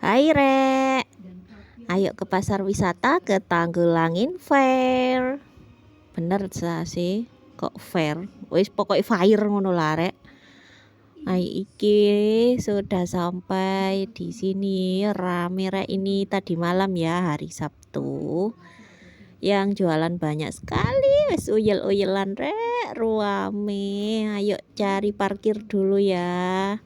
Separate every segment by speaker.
Speaker 1: Hai Rek, ayo ke pasar wisata ke Tanggulangin Fair. Bener sih, kok fair? Wis pokoknya fire ngono lah Rek. Hai iki sudah sampai di sini rame Rek, ini tadi malam ya, hari Sabtu. Yang jualan banyak sekali, wis uyel-uyelan Rek, ruame. Ayo cari parkir dulu ya.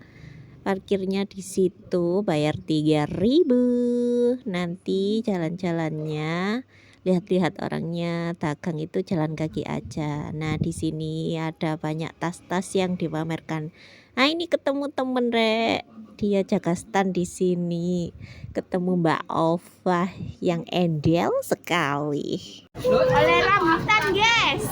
Speaker 1: Parkirnya di situ bayar 3.000. Nanti jalan-jalannya lihat-lihat orangnya dagang itu jalan kaki aja. Nah, di sini ada banyak tas-tas yang dipamerkan. Nah, ini ketemu temen Rek. Dia jaga stand di sini. Ketemu Mbak Ova yang endel sekali. Oleh rambutan, guys.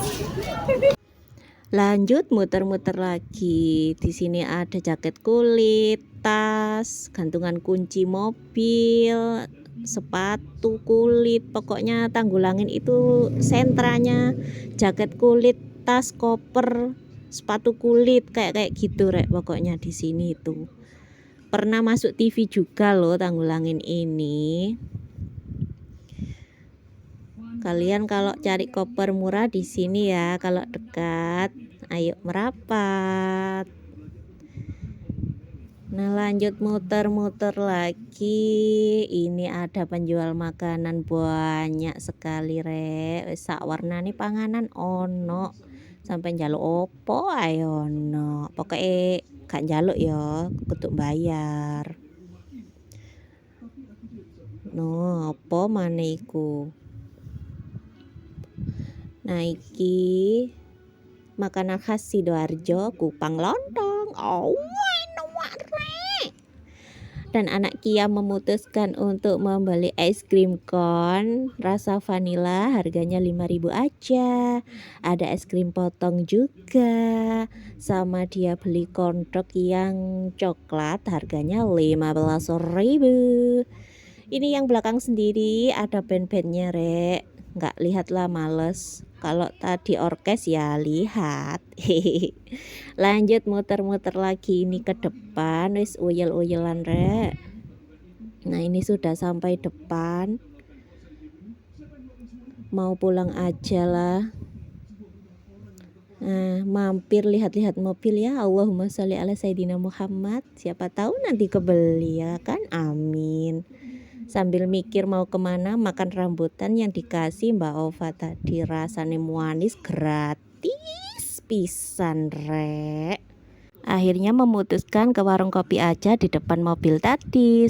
Speaker 1: Lanjut muter-muter lagi. Di sini ada jaket kulit, tas, gantungan kunci mobil, sepatu kulit. Pokoknya Tanggulangin itu sentranya jaket kulit, tas, koper, sepatu kulit kayak gitu Rek. Pokoknya di sini itu. Pernah masuk TV juga loh Tanggulangin ini. Kalian kalau cari koper murah di sini ya, kalau dekat, ayo merapat. Nah, lanjut muter-muter lagi. Ini ada penjual makanan banyak sekali Rek. Sak warnane panganan ono. Sampai njaluk opo ayo ono. Pokoknya gak njaluk ya, kudu bayar. No, opo maneh iku? Nah, iki makanan khas Sidoarjo, kupang lontong. Oh, enak Rek. Dan anak Kia memutuskan untuk membeli es krim kon rasa vanila, harganya 5.000 aja. Ada es krim potong juga. Sama dia beli kondok yang coklat, harganya 15.000. Ini yang belakang sendiri ada band-bandnya Rek. Nggak lihat lah, males. Kalau tadi orkes ya lihat. Lanjut muter-muter lagi ini ke depan, wis uyel-uyelan Rek. Nah, ini sudah sampai depan. Mau pulang aja lah. Nah, mampir lihat-lihat mobil ya. Allahumma sholli ala Sayyidina Muhammad. Siapa tahu nanti kebeli ya kan, amin. Sambil mikir mau kemana, makan rambutan yang dikasih Mbak Ova tadi, rasanya manis gratis pisan Rek. Akhirnya memutuskan ke warung kopi aja di depan mobil tadi.